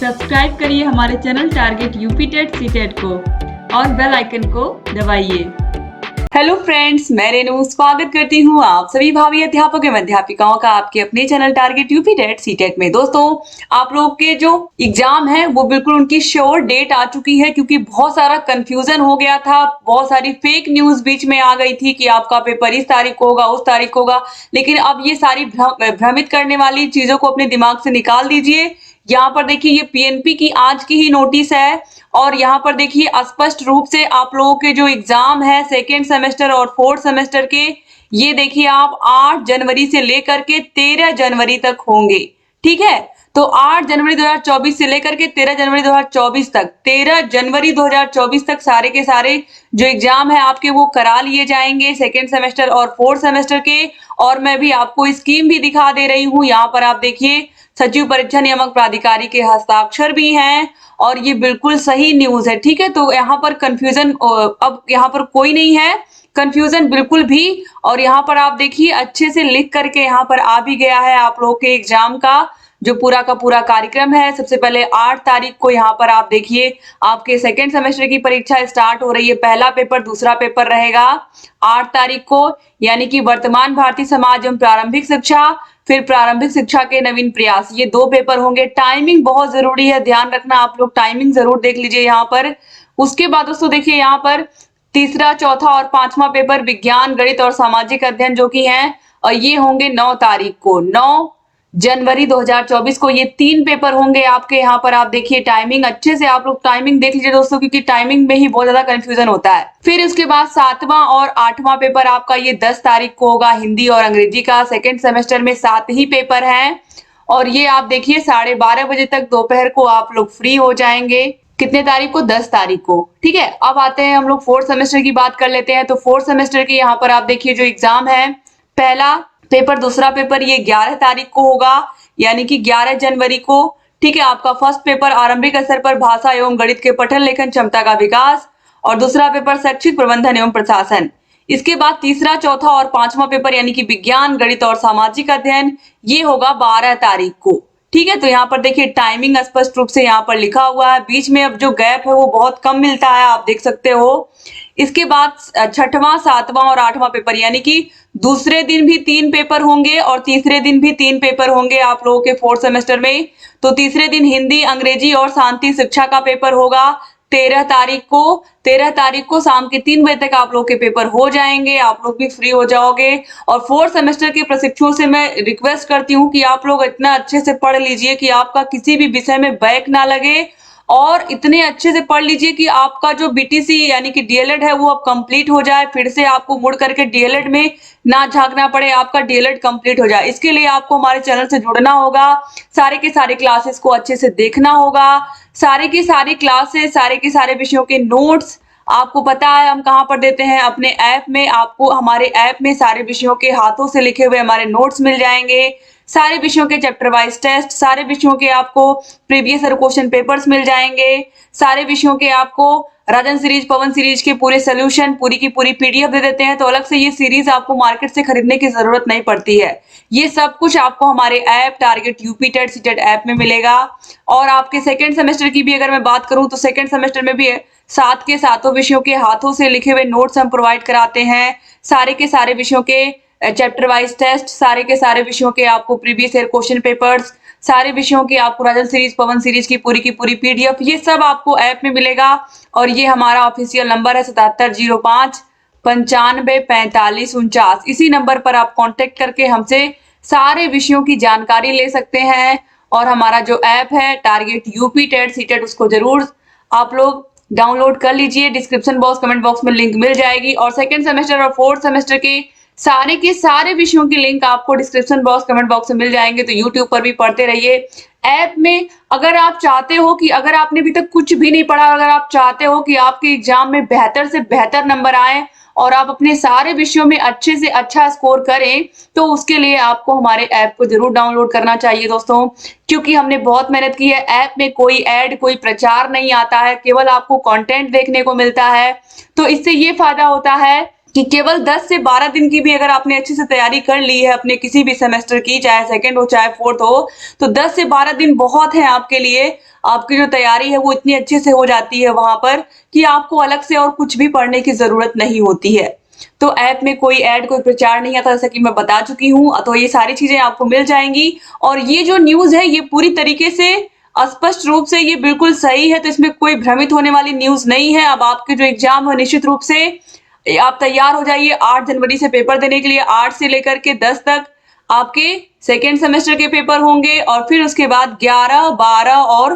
Subscribe करिए हमारे channel target UP TET CTET को और बेल आइकन को दबाइए। हेलो फ्रेंड्स, मैं रेनू स्वागत करती हूँ आप सभी भावी अध्यापक एवं अध्यापिकाओं का आपके अपने channel target UP TET CTET में। दोस्तों, आप लोग के जो एग्जाम है वो बिल्कुल उनकी श्योर डेट आ चुकी है, क्योंकि बहुत सारा कंफ्यूजन हो गया था, बहुत सारी फेक न्यूज बीच में आ गई थी कि आपका पेपर इस तारीख को होगा, उस तारीख को होगा। लेकिन अब ये सारी भ्रमित करने वाली चीजों को अपने दिमाग से निकाल दीजिए। यहाँ पर देखिए, ये पीएनपी की आज की ही नोटिस है और यहाँ पर देखिए स्पष्ट रूप से आप लोगों के जो एग्जाम है सेकेंड सेमेस्टर और फोर्थ सेमेस्टर के, ये देखिए आप 8 जनवरी से लेकर के 13 जनवरी तक होंगे। ठीक है, तो 8 जनवरी 2024 से लेकर के 13 जनवरी 2024 तक, 13 जनवरी 2024 तक सारे के सारे जो एग्जाम है आपके वो करा लिए जाएंगे सेकेंड सेमेस्टर और फोर्थ सेमेस्टर के। और मैं भी आपको स्कीम भी दिखा दे रही हूँ। यहाँ पर आप देखिए, सचिव परीक्षा नियामक प्राधिकारी के हस्ताक्षर भी हैं और ये बिल्कुल सही न्यूज है। ठीक है, तो यहाँ पर कंफ्यूजन अब यहाँ पर कोई नहीं है, कंफ्यूजन बिल्कुल भी। और यहाँ पर आप देखिए अच्छे से लिख करके यहाँ पर आ भी गया है आप लोगों के एग्जाम का जो पूरा का पूरा कार्यक्रम है। सबसे पहले 8 तारीख को यहाँ पर आप देखिए आपके सेकेंड सेमेस्टर की परीक्षा स्टार्ट हो रही है। पहला पेपर, दूसरा पेपर रहेगा 8 तारीख को, यानी कि वर्तमान भारतीय समाज एवं प्रारंभिक शिक्षा, फिर प्रारंभिक शिक्षा के नवीन प्रयास, ये 2 पेपर होंगे। टाइमिंग बहुत जरूरी है, ध्यान रखना आप लोग, टाइमिंग जरूर देख लीजिए यहाँ पर। उसके बाद दोस्तों देखिए यहाँ पर तीसरा, चौथा और 5वां पेपर विज्ञान, गणित और सामाजिक अध्ययन जो कि है, और ये होंगे 9 तारीख को, 9 जनवरी 2024 को ये 3 पेपर होंगे आपके। यहाँ पर आप देखिए टाइमिंग, अच्छे से आप लोग टाइमिंग देख लीजिए दोस्तों, क्योंकि टाइमिंग में ही बहुत ज्यादा कंफ्यूजन होता है। फिर उसके बाद 7वां और 8वां पेपर आपका ये 10 तारीख को होगा, हिंदी और अंग्रेजी का। सेकेंड सेमेस्टर में 7 ही पेपर हैं और ये आप देखिए 12:30 बजे तक दोपहर को आप लोग फ्री हो जाएंगे। कितने तारीख को? 10 तारीख को। ठीक है, अब आते हैं हम लोग फोर्थ सेमेस्टर की बात कर लेते हैं। तो फोर्थ सेमेस्टर की यहाँ पर आप देखिए जो एग्जाम है, पहला पेपर, दूसरा पेपर ये 11 तारीख को होगा, यानी कि 11 जनवरी को। ठीक है, आपका फर्स्ट पेपर आरंभिक स्तर पर भाषा एवं गणित के पठन लेखन क्षमता का विकास, और दूसरा पेपर शैक्षिक प्रबंधन एवं प्रशासन। इसके बाद तीसरा, चौथा और 5वां पेपर यानी कि विज्ञान, गणित और सामाजिक अध्ययन, ये होगा 12 तारीख को। ठीक है, तो यहाँ पर देखिए टाइमिंग स्पष्ट रूप से यहाँ पर लिखा हुआ है, बीच में अब जो गैप है वो बहुत कम मिलता है, आप देख सकते हो। इसके बाद 6वां, 7वां और 8वां पेपर, यानी कि दूसरे दिन भी 3 पेपर होंगे और तीसरे दिन भी 3 पेपर होंगे आप लोगों के फोर्थ सेमेस्टर में। तो तीसरे दिन हिंदी, अंग्रेजी और शांति शिक्षा का पेपर होगा 13 तारीख को। 13 तारीख को शाम के 3 बजे तक आप लोग के पेपर हो जाएंगे, आप लोग भी फ्री हो जाओगे। और फोर्थ सेमेस्टर के प्रशिक्षुओं से मैं रिक्वेस्ट करती हूँ कि आप लोग इतना अच्छे से पढ़ लीजिए कि आपका किसी भी विषय में बैक ना लगे, और इतने अच्छे से पढ़ लीजिए कि आपका जो बीटीसी यानी कि डीएलएड है वो अब कंप्लीट हो जाए, फिर से आपको मुड़ करके डीएलएड में ना झांकना पड़े, आपका डीएलएड कंप्लीट हो जाए। इसके लिए आपको हमारे चैनल से जुड़ना होगा, सारे के सारे क्लासेस को अच्छे से देखना होगा, सारे की सारी क्लासेस, सारे के सारे विषयों के नोट्स आपको पता है हम कहाँ पर देते हैं, अपने ऐप में। आपको हमारे ऐप में सारे विषयों के हाथों से लिखे हुए हमारे नोट्स मिल जाएंगे, सारे विषयों के चैप्टर वाइज टेस्ट, सारे विषयों के आपको प्रीवियस ईयर क्वेश्चन पेपर्स मिल जाएंगे, सारे विषयों के आपको राजन सीरीज, पवन सीरीज के पूरे सोल्यूशन, पूरी की पूरी पीडीएफ दे देते हैं। तो अलग से ये सीरीज आपको मार्केट से खरीदने की जरूरत नहीं पड़ती है, ये सब कुछ आपको हमारे app target UP TET CTET app में मिलेगा। और आपके सेकेंड सेमेस्टर की भी अगर मैं बात करूं तो सेकेंड सेमेस्टर में भी 7 के 7 विषयों के हाथों से लिखे हुए नोट्स हम प्रोवाइड कराते हैं, सारे के सारे विषयों के चैप्टर वाइज टेस्ट, सारे के सारे विषयों के आपको प्रीवियस ईयर क्वेश्चन पेपर्स, सारे विषयों की आपको राजन सीरीज, पवन सीरीज की पूरी पीडीएफ, ये सब आपको ऐप में मिलेगा। और ये हमारा ऑफिशियल नंबर है 7705 95 45 49। इसी नंबर पर आप कांटेक्ट करके हमसे सारे विषयों की जानकारी ले सकते हैं। और हमारा जो ऐप है टारगेट यूपी टेट सीटेट, उसको जरूर आप लोग डाउनलोड कर लीजिए, डिस्क्रिप्शन बॉक्स, कमेंट बॉक्स में लिंक मिल जाएगी। और सेकेंड सेमेस्टर और फोर्थ सेमेस्टर के सारे विषयों की लिंक आपको डिस्क्रिप्शन बॉक्स, कमेंट बॉक्स में मिल जाएंगे, तो यूट्यूब पर भी पढ़ते रहिए। ऐप में अगर आप चाहते हो कि अगर आपने अभी तक कुछ भी नहीं पढ़ा, अगर आप चाहते हो कि आपके एग्जाम में बेहतर से बेहतर नंबर आए और आप अपने सारे विषयों में अच्छे से अच्छा स्कोर करें, तो उसके लिए आपको हमारे ऐप को जरूर डाउनलोड करना चाहिए दोस्तों, क्योंकि हमने बहुत मेहनत की है। ऐप में कोई ऐड, कोई प्रचार नहीं आता है, केवल आपको कंटेंट देखने को मिलता है। तो इससे ये फायदा होता है कि केवल 10 से 12 दिन की भी अगर आपने अच्छे से तैयारी कर ली है अपने किसी भी सेमेस्टर की, चाहे सेकंड हो चाहे फोर्थ हो, तो 10 से 12 दिन बहुत है आपके लिए। आपकी जो तैयारी है वो इतनी अच्छे से हो जाती है वहाँ पर कि आपको अलग से और कुछ भी पढ़ने की ज़रूरत नहीं होती है। तो ऐप में कोई ऐड, कोई प्रचार नहीं आता, जैसा कि मैं बता चुकी हूँ। तो ये सारी चीज़ें आपको मिल जाएँगी और ये जो न्यूज़ है ये पूरी तरीके से स्पष्ट रूप से ये बिल्कुल सही है, तो इसमें कोई भ्रमित होने वाली न्यूज़ नहीं है। अब आपके जो एग्ज़ाम है निश्चित रूप से आप तैयार हो जाइए 8 जनवरी से पेपर देने के लिए। 8 से लेकर के 10 तक आपके सेकंड सेमेस्टर के पेपर होंगे और फिर उसके बाद 11, 12 और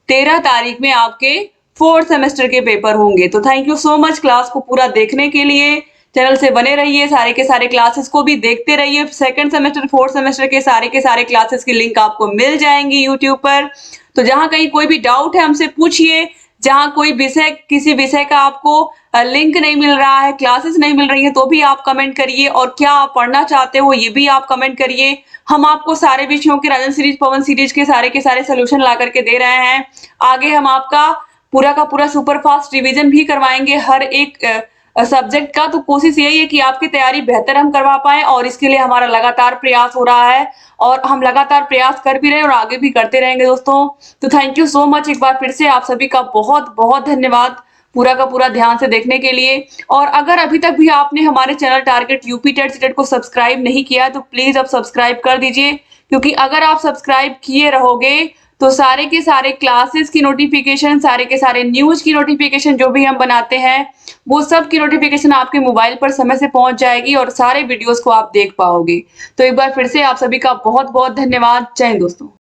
13 तारीख में आपके 4th सेमेस्टर के पेपर होंगे। तो thank you so much class को पूरा देखने के लिए। चैनल से बने रहिए, सारे के सारे क्लासेस को भी देखते रहिए। सेकंड सेमेस्टर, 4th सेमेस्टर के सारे क्लासेस की लिंक आपको मिल जाएँगी यूट्यूब पर। तो जहाँ कहीं कोई भी डाउट है हमसे पूछिए। जहाँ कोई विषय, किसी विषय का आपको लिंक नहीं मिल रहा है, क्लासेस नहीं मिल रही हैं, तो भी आप कमेंट करिए और क्या आप पढ़ना चाहते हो ये भी आप कमेंट करिए। हम आपको सारे विषयों के राजन सीरीज, पवन सीरीज के सारे सॉल्यूशन ला करके दे रहे हैं। आगे हम आपका पूरा का पूरा सुपर फास्ट रिवीजन भी करवाएँगे हर एक सब्जेक्ट का। तो कोशिश यही है कि आपकी तैयारी बेहतर हम करवा पाएँ और इसके लिए हमारा लगातार प्रयास हो रहा है और हम लगातार प्रयास कर भी रहे हैं और आगे भी करते रहेंगे दोस्तों। तो थैंक यू सो मच एक बार फिर से आप सभी का बहुत-बहुत धन्यवाद पूरा का पूरा ध्यान से देखने के लिए। और अगर अभी तक भी आपने हमारे channel target UP TET CTET को सब्सक्राइब नहीं किया है तो प्लीज़ अब सब्सक्राइब कर दीजिए, क्योंकि अगर आप सब्सक्राइब किए रहोगे तो सारे के सारे क्लासेस की नोटिफिकेशन, सारे के सारे न्यूज़ की नोटिफिकेशन जो भी हम बनाते हैं, वो सब की नोटिफिकेशन आपके मोबाइल पर समय से पहुंच जाएगी और सारे वीडियोज़ को आप देख पाओगे। तो एक बार फिर से आप सभी का बहुत-बहुत धन्यवाद। जय हिंद दोस्तों।